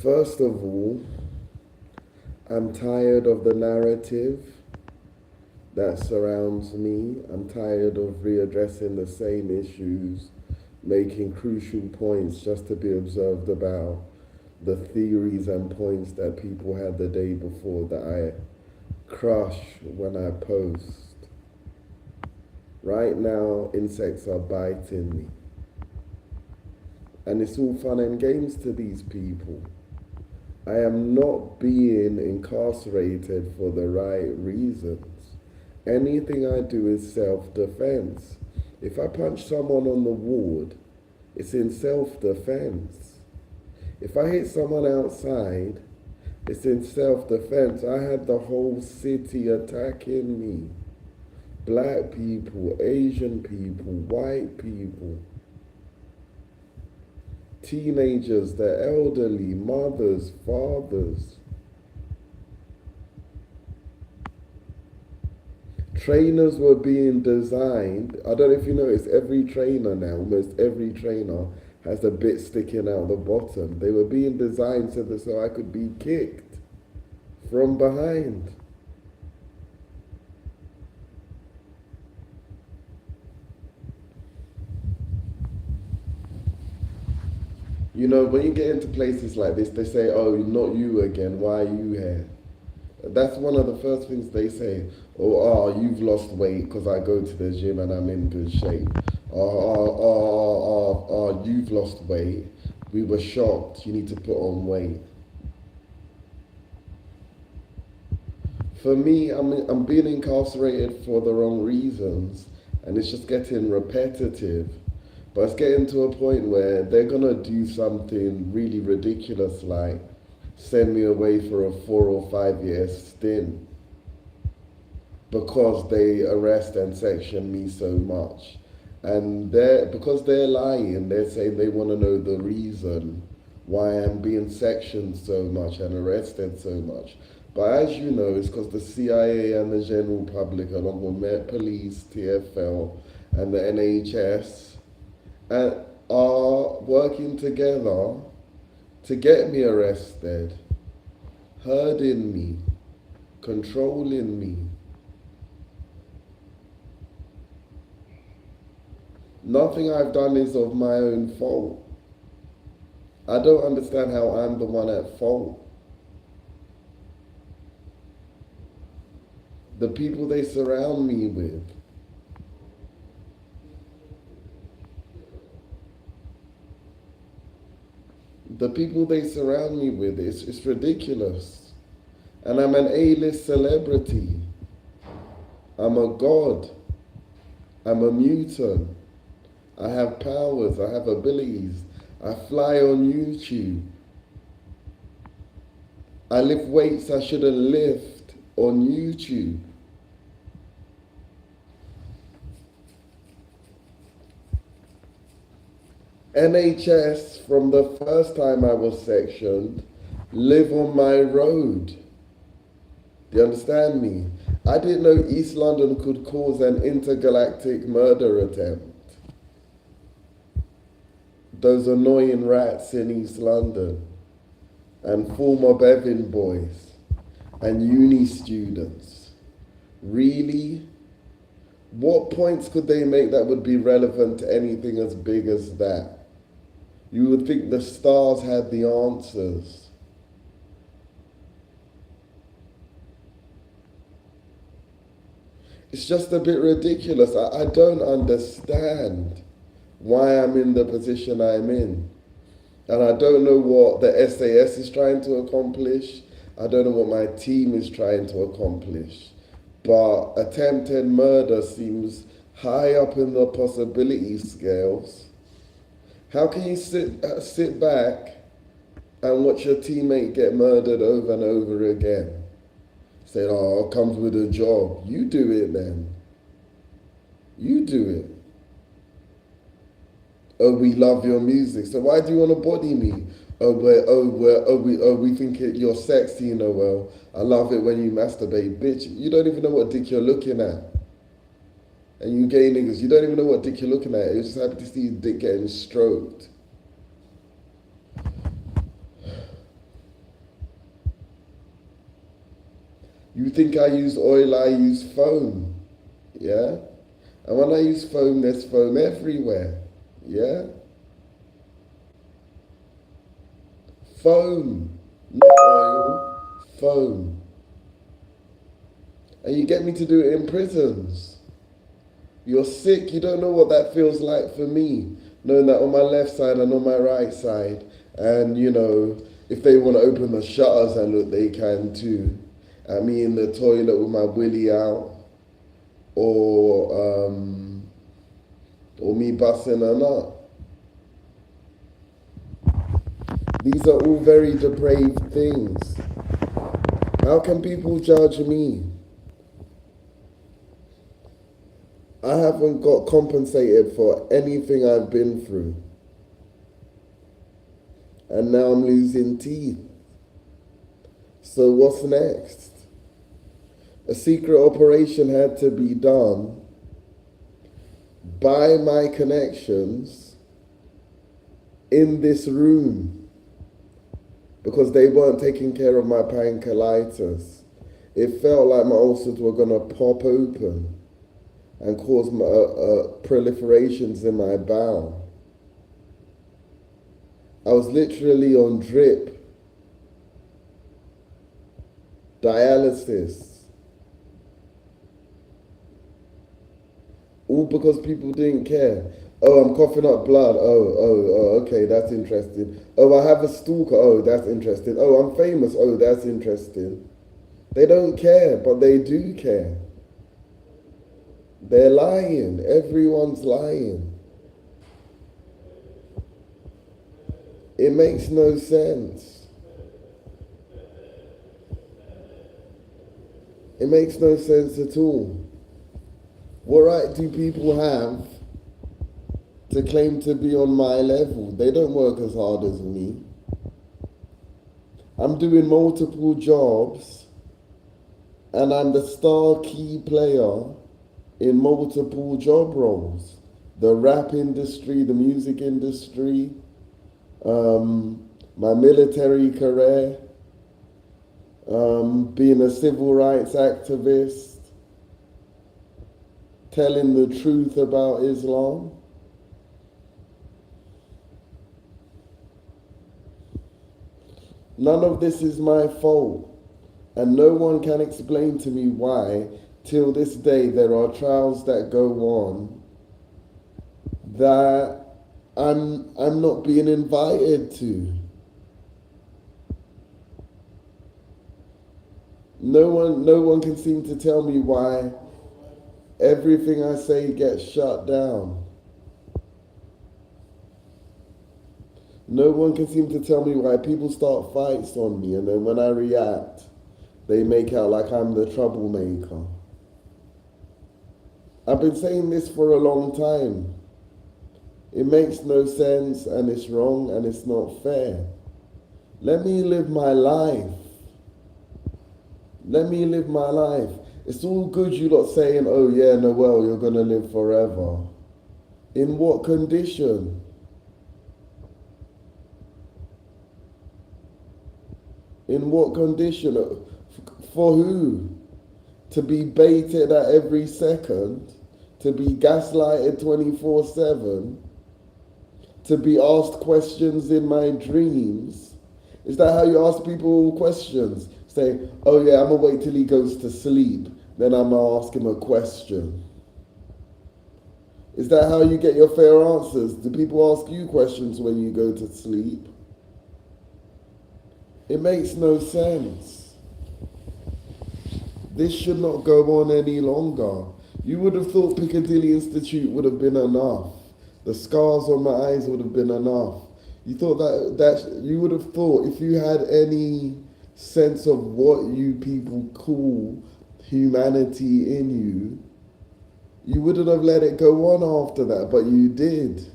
First of all, I'm tired of the narrative that surrounds me. I'm tired of readdressing the same issues, making crucial points just to be observed about the theories and points that people had the day before that I crush when I post. Right now, insects are biting me. And it's all fun and games to these people. I am not being incarcerated for the right reasons. Anything I do is self-defense. If I punch someone on the ward, it's in self-defense. If I hit someone outside, it's in self-defense. I had the whole city attacking me. Black people, Asian people, white people, teenagers, the elderly, mothers, fathers. Trainers were being designed. I don't know if you noticed, every trainer now, almost every trainer has a bit sticking out the bottom. They were being designed so I could be kicked from behind. You know, when you get into places like this, they say, oh, not you again, why are you here? That's one of the first things they say. You've lost weight because I go to the gym and I'm in good shape. You've lost weight. We were shocked. You need to put on weight. For me, I'm being incarcerated for the wrong reasons, and it's just getting repetitive. But it's getting to a point where they're going to do something really ridiculous like send me away for a 4 or 5 year stint because they arrest and section me so much. And because they're lying, they're saying they want to know the reason why I'm being sectioned so much and arrested so much. But as you know, it's because the CIA and the general public, along with Met Police, TFL, and the NHS, are working together to get me arrested, herding me, controlling me. Nothing I've done is of my own fault. I don't understand how I'm the one at fault. The people they surround me with. The people they surround me with, it's ridiculous. And I'm an A-list celebrity. I'm a god. I'm a mutant. I have powers, I have abilities. I fly on YouTube. I lift weights I shouldn't lift on YouTube. NHS, from the first time I was sectioned, live on my road. Do you understand me? I didn't know East London could cause an intergalactic murder attempt. Those annoying rats in East London, and former Bevan boys, and uni students. Really? What points could they make that would be relevant to anything as big as that? You would think the stars had the answers. It's just a bit ridiculous. I don't understand why I'm in the position I'm in. And I don't know what the SAS is trying to accomplish. I don't know what my team is trying to accomplish. But attempted murder seems high up in the possibility scales. How can you sit back and watch your teammate get murdered over and over again? Say, oh, it comes with a job. You do it then. You do it. Oh, we love your music. So why do you want to body me? We think you're sexy, you know, well, I love it when you masturbate. Bitch, you don't even know what dick you're looking at. And you gay niggas, you don't even know what dick you're looking at. You're just happy to see your dick getting stroked. You think I use oil, I use foam. Yeah? And when I use foam, there's foam everywhere. Yeah? Foam. Not oil. Foam. And you get me to do it in prisons. You're sick, you don't know what that feels like for me. Knowing that on my left side and on my right side, and if they want to open the shutters and look, they can too. At me in the toilet with my willy out, or me busting a nut. These are all very depraved things. How can people judge me? I haven't got compensated for anything I've been through. And now I'm losing teeth. So what's next? A secret operation had to be done by my connections in this room because they weren't taking care of my pancreatitis. It felt like my ulcers were going to pop open and cause proliferations in my bowel. I was literally on drip, dialysis, all because people didn't care. Oh, I'm coughing up blood. Oh, okay, that's interesting. Oh, I have a stalker. Oh, that's interesting. Oh, I'm famous. Oh, that's interesting. They don't care, but they do care. They're lying. Everyone's lying. It makes no sense. It makes no sense at all. What right do people have to claim to be on my level? They don't work as hard as me. I'm doing multiple jobs and I'm the star key player in multiple job roles. The rap industry, the music industry, my military career, being a civil rights activist, telling the truth about Islam. None of this is my fault, and no one can explain to me why, till this day, there are trials that go on that I'm not being invited to. No one can seem to tell me why everything I say gets shut down. No one can seem to tell me why people start fights on me, and then when I react, they make out like I'm the troublemaker. I've been saying this for a long time. It makes no sense, and it's wrong, and it's not fair. Let me live my life. Let me live my life. It's all good you lot saying, oh yeah, Noel, you're going to live forever. In what condition? In what condition? For who? To be baited at every second? To be gaslighted 24/7? To be asked questions in my dreams? Is that how you ask people questions? Say, oh yeah, I'm going to wait till he goes to sleep, then I'm going to ask him a question. Is that how you get your fair answers? Do people ask you questions when you go to sleep? It makes no sense. This should not go on any longer. You would have thought Piccadilly Institute would have been enough. The scars on my eyes would have been enough. You thought that you would have thought if you had any sense of what you people call humanity in you, you wouldn't have let it go on after that, but you did.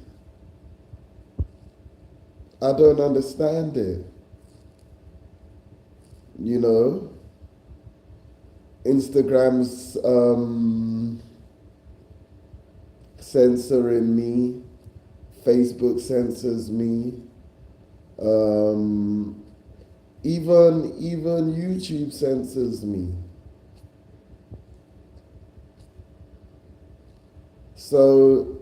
I don't understand it. Instagram's censoring me. Facebook censors me. Even YouTube censors me. So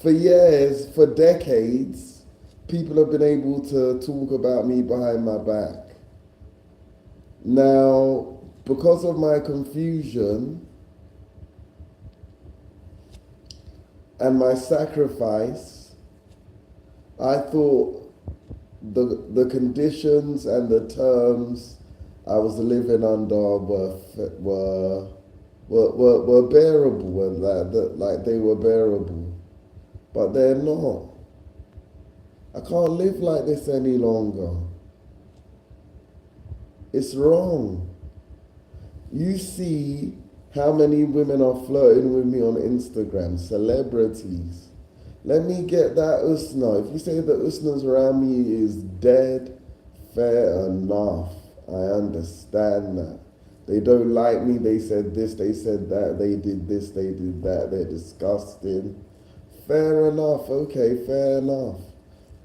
for years, for decades, people have been able to talk about me behind my back. Now, because of my confusion and my sacrifice, I thought the conditions and the terms I was living under were bearable, and like they were bearable, but they're not. I can't live like this any longer. It's wrong. You see how many women are flirting with me on Instagram, celebrities. Let me get that usna. If you say the usnas around me is dead, fair enough. I understand that. They don't like me, they said this, they said that, they did this, they did that, they're disgusting. Fair enough, okay, fair enough.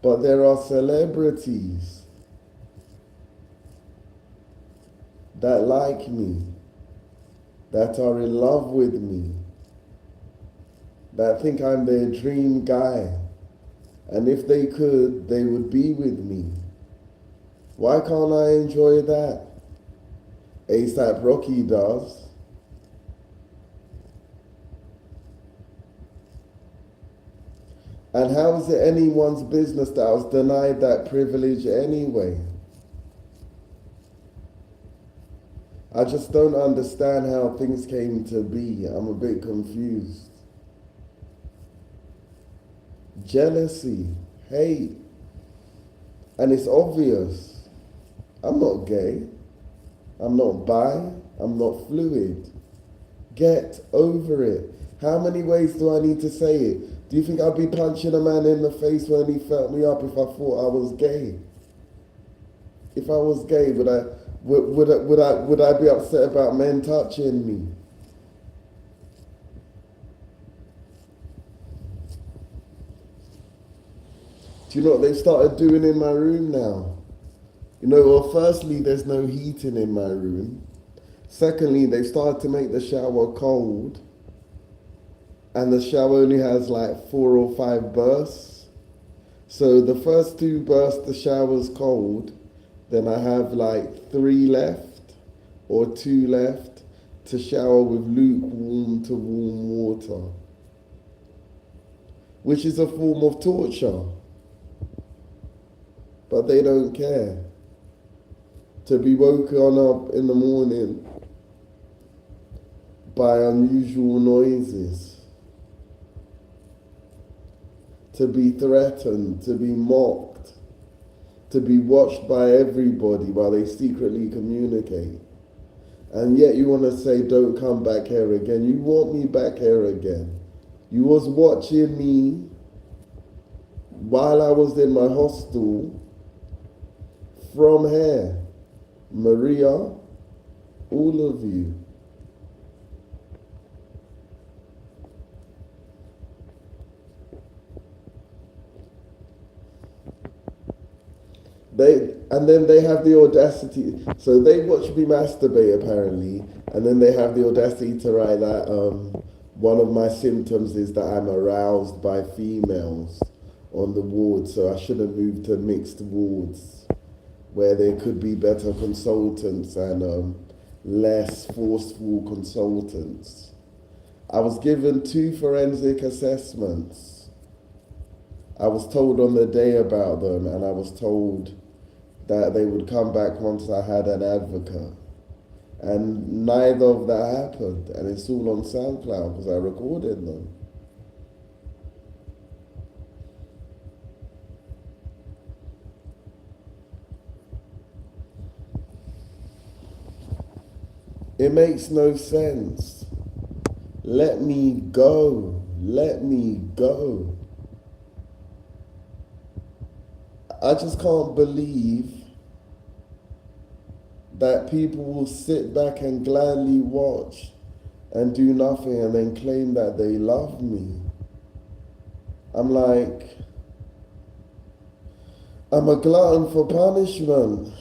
But there are celebrities that like me, that are in love with me, that think I'm their dream guy. And if they could, they would be with me. Why can't I enjoy that? ASAP Rocky does. And how is it anyone's business that I was denied that privilege anyway? I just don't understand how things came to be. I'm a bit confused. Jealousy, hate, and it's obvious. I'm not gay. I'm not bi. I'm not fluid. Get over it. How many ways do I need to say it? Do you think I'd be punching a man in the face when he felt me up if I thought I was gay? If I was gay, would I be upset about men touching me? Do you know what they've started doing in my room now? You know, well, firstly, there's no heating in my room. Secondly, they've started to make the shower cold. And the shower only has like 4 or 5 bursts. So the first 2 bursts, the shower's cold. Then I have like 3 left or 2 left to shower with lukewarm to warm water, which is a form of torture. But they don't care. To be woken up in the morning by unusual noises, to be threatened, to be mocked, to be watched by everybody while they secretly communicate. And yet you want to say, don't come back here again. You want me back here again. You was watching me while I was in my hostel from here. Maria, all of you. And then they have the audacity, so they watch me masturbate apparently, and then they have the audacity to write that one of my symptoms is that I'm aroused by females on the ward, so I shouldn't move to mixed wards where there could be better consultants and less forceful consultants. I was given 2 forensic assessments. I was told on the day about them, and I was told that they would come back once I had an advocate. And neither of that happened, and it's all on SoundCloud because I recorded them. It makes no sense. Let me go. Let me go. I just can't believe that people will sit back and gladly watch and do nothing and then claim that they love me. I'm like, I'm a glutton for punishment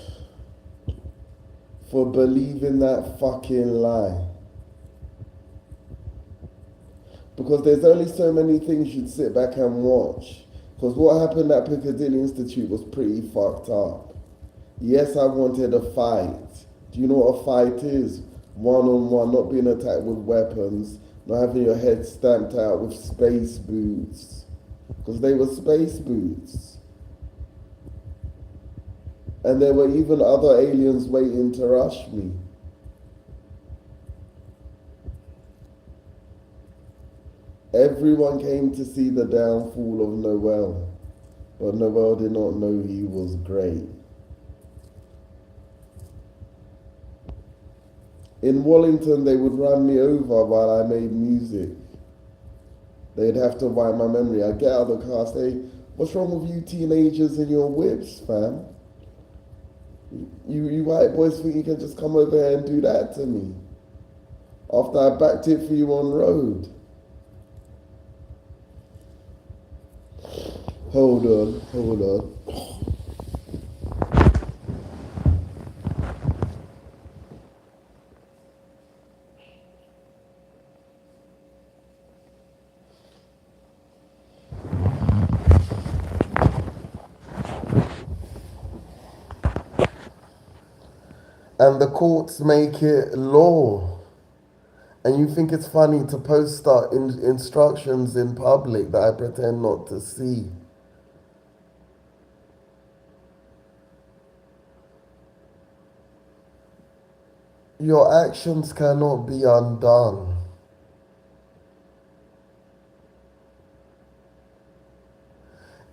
for believing that fucking lie. because there's only so many things you'd sit back and watch. Because what happened at Piccadilly Institute was pretty fucked up. Yes, I wanted a fight. Do you know what a fight is? One on one, not being attacked with weapons, not having your head stamped out with space boots. Because they were space boots. And there were even other aliens waiting to rush me. Everyone came to see the downfall of Noel, but Noel did not know he was great. In Wallington, they would run me over while I made music. They'd have to wipe my memory. I'd get out of the car, say, "What's wrong with you teenagers and your whips, fam? You white boys think you can just come over here and do that to me after I backed it for you on road." Hold on, hold on. And the courts make it law. And you think it's funny to post instructions in public that I pretend not to see. Your actions cannot be undone.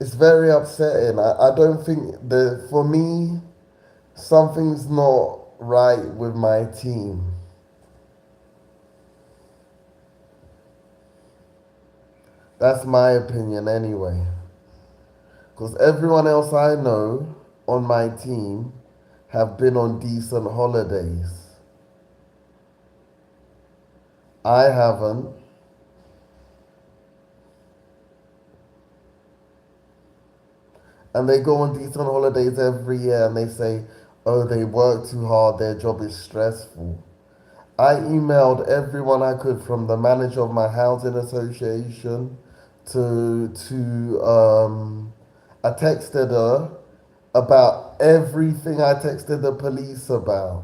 It's very upsetting. I don't think that, for me, something's not right with my team. That's my opinion anyway. Because everyone else I know on my team have been on decent holidays. I haven't. And they go on decent holidays every year and they say, oh, they work too hard, their job is stressful. I emailed everyone I could, from the manager of my housing association I texted her about everything I texted the police about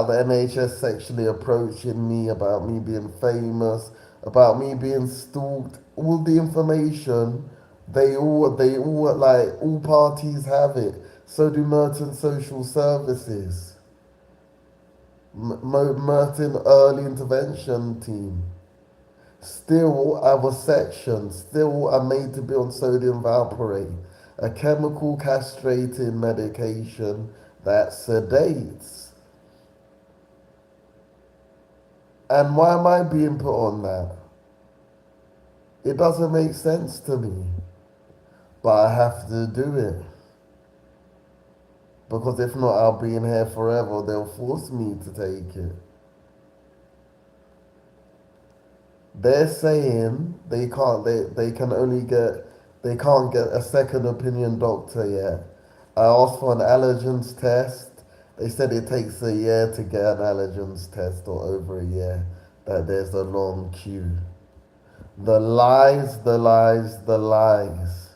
the NHS sexually approaching me, about me being famous, about me being stalked. All the information, all parties have it. So do Merton Social Services, Merton Early Intervention Team. Still, I was sectioned. Still, I'm made to be on sodium valproate, a chemical castrating medication that sedates. And why am I being put on that? It doesn't make sense to me. But I have to do it. Because if not, I'll be in here forever. They'll force me to take it. They're saying they can't get a second opinion doctor yet. I asked for an allergens test. They said it takes a year to get an allergens test, or over a year, that there's a long queue. The lies, the lies, the lies.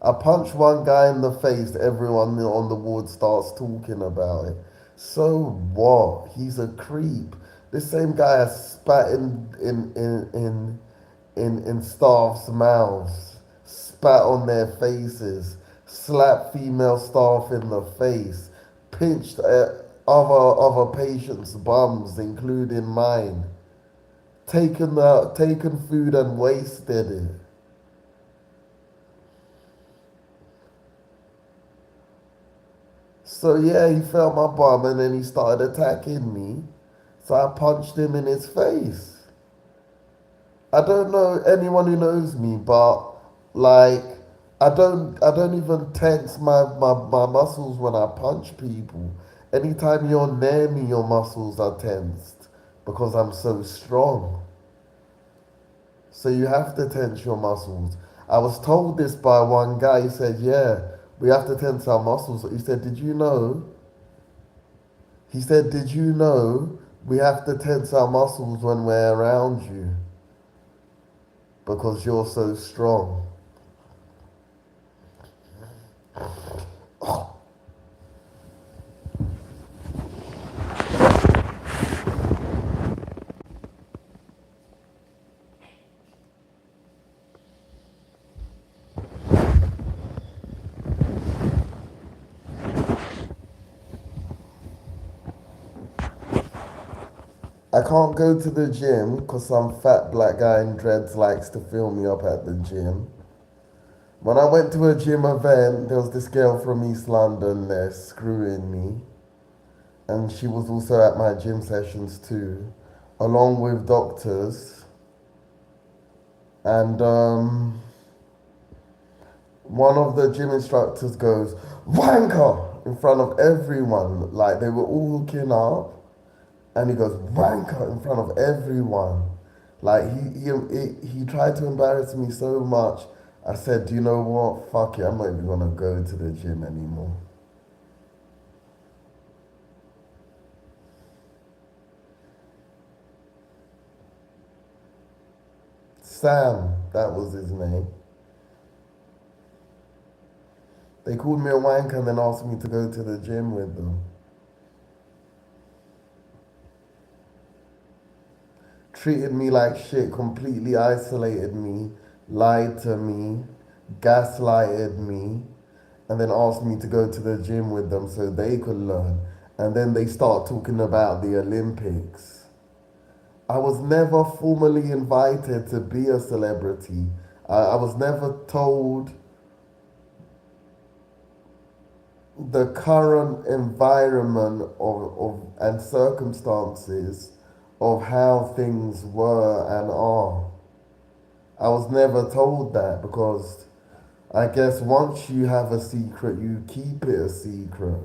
I punch one guy in the face, everyone on the ward starts talking about it. So what? He's a creep. This same guy has spat in staff's mouths, spat on their faces, slapped female staff in the face, pinched other patients' bums, including mine, taken food and wasted it. So yeah, he felt my bum and then he started attacking me. So I punched him in his face. I don't know anyone who knows me, but like I don't even tense my muscles when I punch people. Anytime you're near me, your muscles are tensed because I'm so strong. So you have to tense your muscles. I was told this by one guy. He said, yeah, we have to tense our muscles. He said, did you know? He said, "Did you know we have to tense our muscles when we're around you because you're so strong?" I can't go to the gym because some fat black guy in dreads likes to fill me up at the gym. When I went to a gym event, there was this girl from East London there screwing me. And she was also at my gym sessions too, along with doctors. And one of the gym instructors goes, "Wanker!" in front of everyone. Like they were all hooking up. And he goes, "Wanker!" in front of everyone. Like he tried to embarrass me so much. I said, "Do you know what? Fuck it. I'm not even gonna go to the gym anymore." Sam, that was his name. They called me a wanker and then asked me to go to the gym with them. Treated me like shit, completely isolated me, lied to me, gaslighted me, and then asked me to go to the gym with them so they could learn. And then they start talking about the Olympics. I was never formally invited to be a celebrity. I was never told the current environment and circumstances of how things were and are. I was never told that because I guess once you have a secret, you keep it a secret.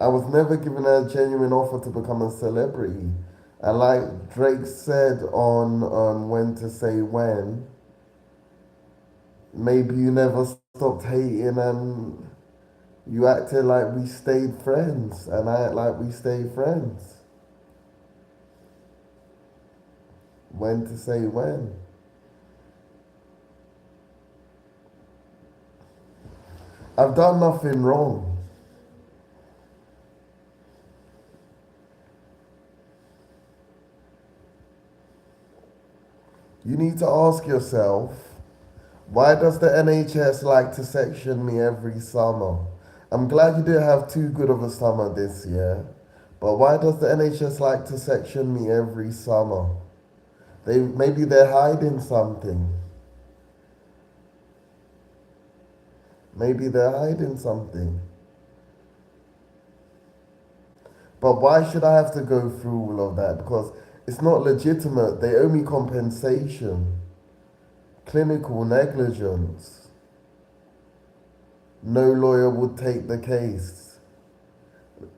I was never given a genuine offer to become a celebrity. And like Drake said on When to Say When, maybe you never stopped hating and you acted like we stayed friends, and I act like we stayed friends. When to say when. I've done nothing wrong. You need to ask yourself, why does the NHS like to section me every summer? I'm glad you didn't have too good of a summer this year, but why does the NHS like to section me every summer? Maybe they're hiding something. Maybe they're hiding something. But why should I have to go through all of that? Because it's not legitimate. They owe me compensation. Clinical negligence. No lawyer would take the case.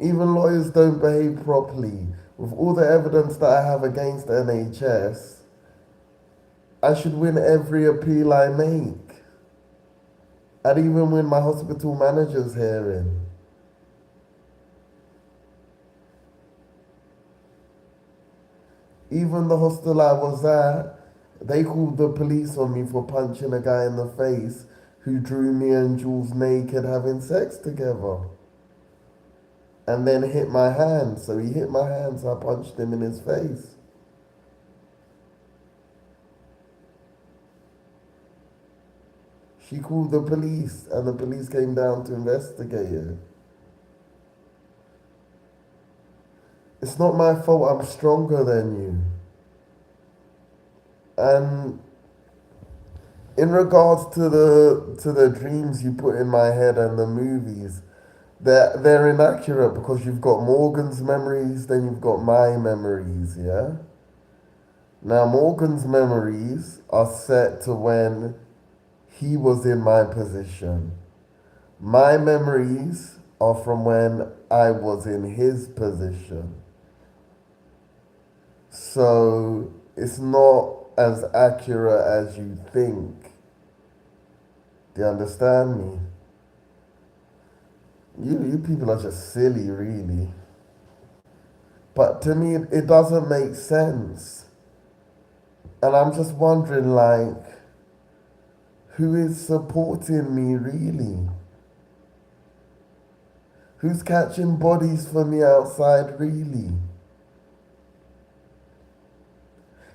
Even lawyers don't behave properly. With all the evidence that I have against the NHS, I should win every appeal I make. I'd even win my hospital manager's hearing. Even the hostel I was at, they called the police on me for punching a guy in the face who drew me and Jules naked having sex together. And then hit my hand. So he hit my hand, so I punched him in his face. She called the police, and the police came down to investigate it. It's not my fault I'm stronger than you. And in regards to the dreams you put in my head and the movies, they're inaccurate because you've got Morgan's memories, then you've got my memories, yeah? Now Morgan's memories are set to when he was in my position. My memories are from when I was in his position. So it's not as accurate as you think. Do you understand me? You people are just silly, really. But to me, it doesn't make sense. And I'm just wondering, like, who is supporting me, really? Who's catching bodies for me outside, really?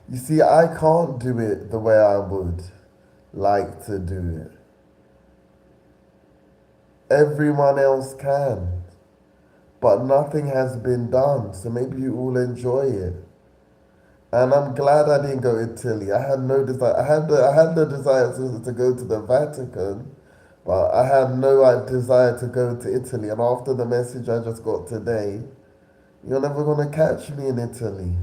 You see, I can't do it the way I would like to do it. Everyone else can. But nothing has been done, so maybe you all enjoy it. And I'm glad I didn't go to Italy. I had no desire. I had the desire to go to the Vatican, but I had no desire to go to Italy. And after the message I just got today, you're never gonna catch me in Italy.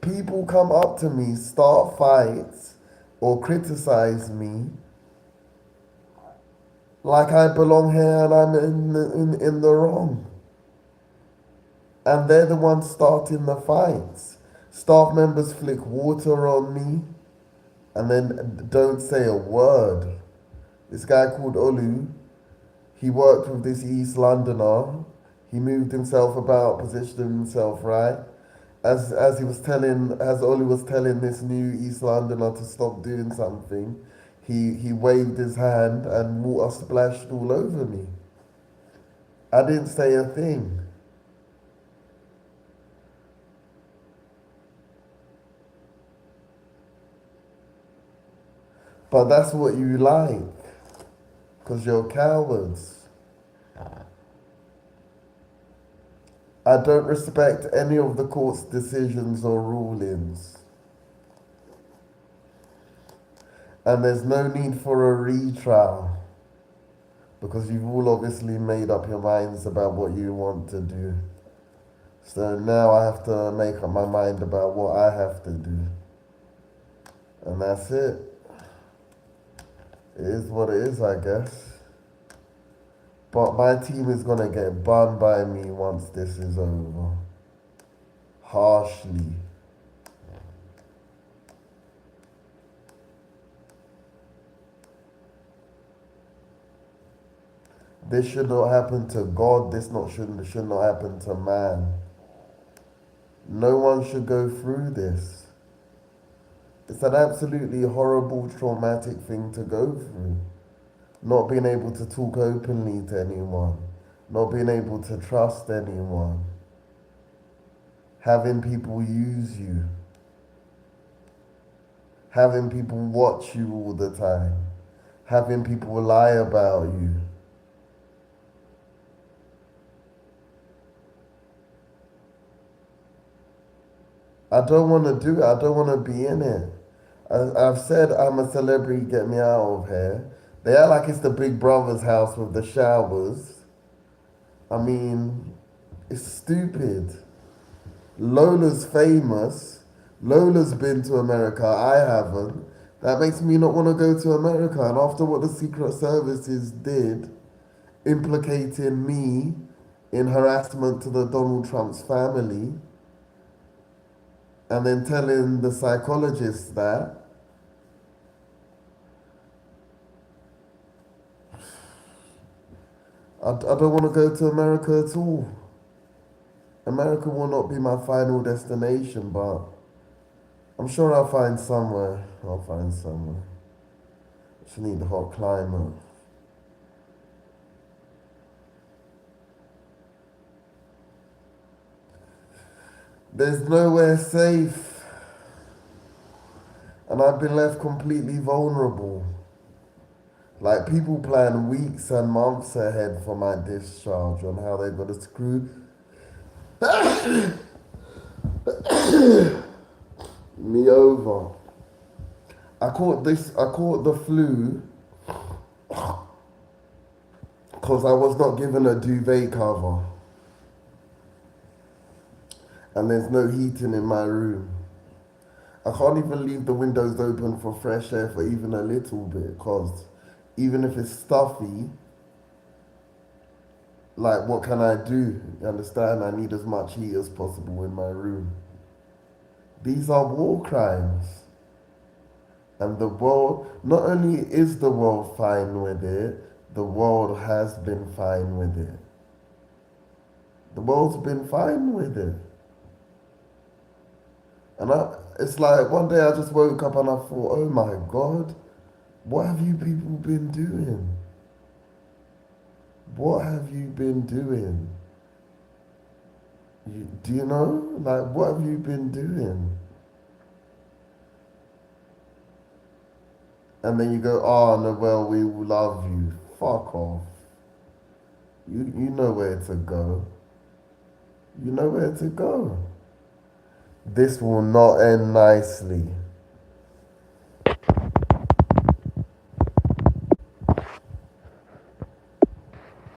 People come up to me, start fights, or criticize me like I belong here and I'm in the wrong. And they're the ones starting the fights. Staff members flick water on me and then don't say a word. This guy called Olu, he worked with this East Londoner. He moved himself about, positioned himself right. As he was telling, as Olu was telling this new East Londoner to stop doing something, he waved his hand and water splashed all over me. I didn't say a thing. But that's what you like, because you're cowards. I don't respect any of the court's decisions or rulings. And there's no need for a retrial, because you've all obviously made up your minds about what you want to do. So now I have to make up my mind about what I have to do. And that's it. It is what it is, I guess. But my team is gonna get burned by me once this is over. Harshly. This should not happen to God. Should not happen to man. No one should go through this. It's an absolutely horrible, traumatic thing to go through. Not being able to talk openly to anyone. Not being able to trust anyone. Having people use you. Having people watch you all the time. Having people lie about you. I don't want to do it. I don't want to be in it. I've said I'm a celebrity, get me out of here. They act like it's the Big Brother's house with the showers. I mean, it's stupid. Lola's famous. Lola's been to America. I haven't. That makes me not want to go to America. And after what the Secret Services did, implicating me in harassment to the Donald Trump's family, and then telling the psychologists that, I don't want to go to America at all. America will not be my final destination, but I'm sure I'll find somewhere. I'll find somewhere. Just need a hot climate. There's nowhere safe. And I've been left completely vulnerable. Like, people plan weeks and months ahead for my discharge on how they're going to screw me over. I caught the flu because I was not given a duvet cover. And there's no heating in my room. I can't even leave the windows open for fresh air for even a little bit, because even if it's stuffy, like, what can I do? You understand? I need as much heat as possible in my room. These are war crimes. And the world, not only is the world fine with it, the world has been fine with it. The world's been fine with it. And it's like one day I just woke up and I thought, oh my God, what have you people been doing? What have you been doing? Do you know? Like, what have you been doing? And then you go, oh, no, well, we love you. Fuck off. You know where to go. You know where to go. This will not end nicely.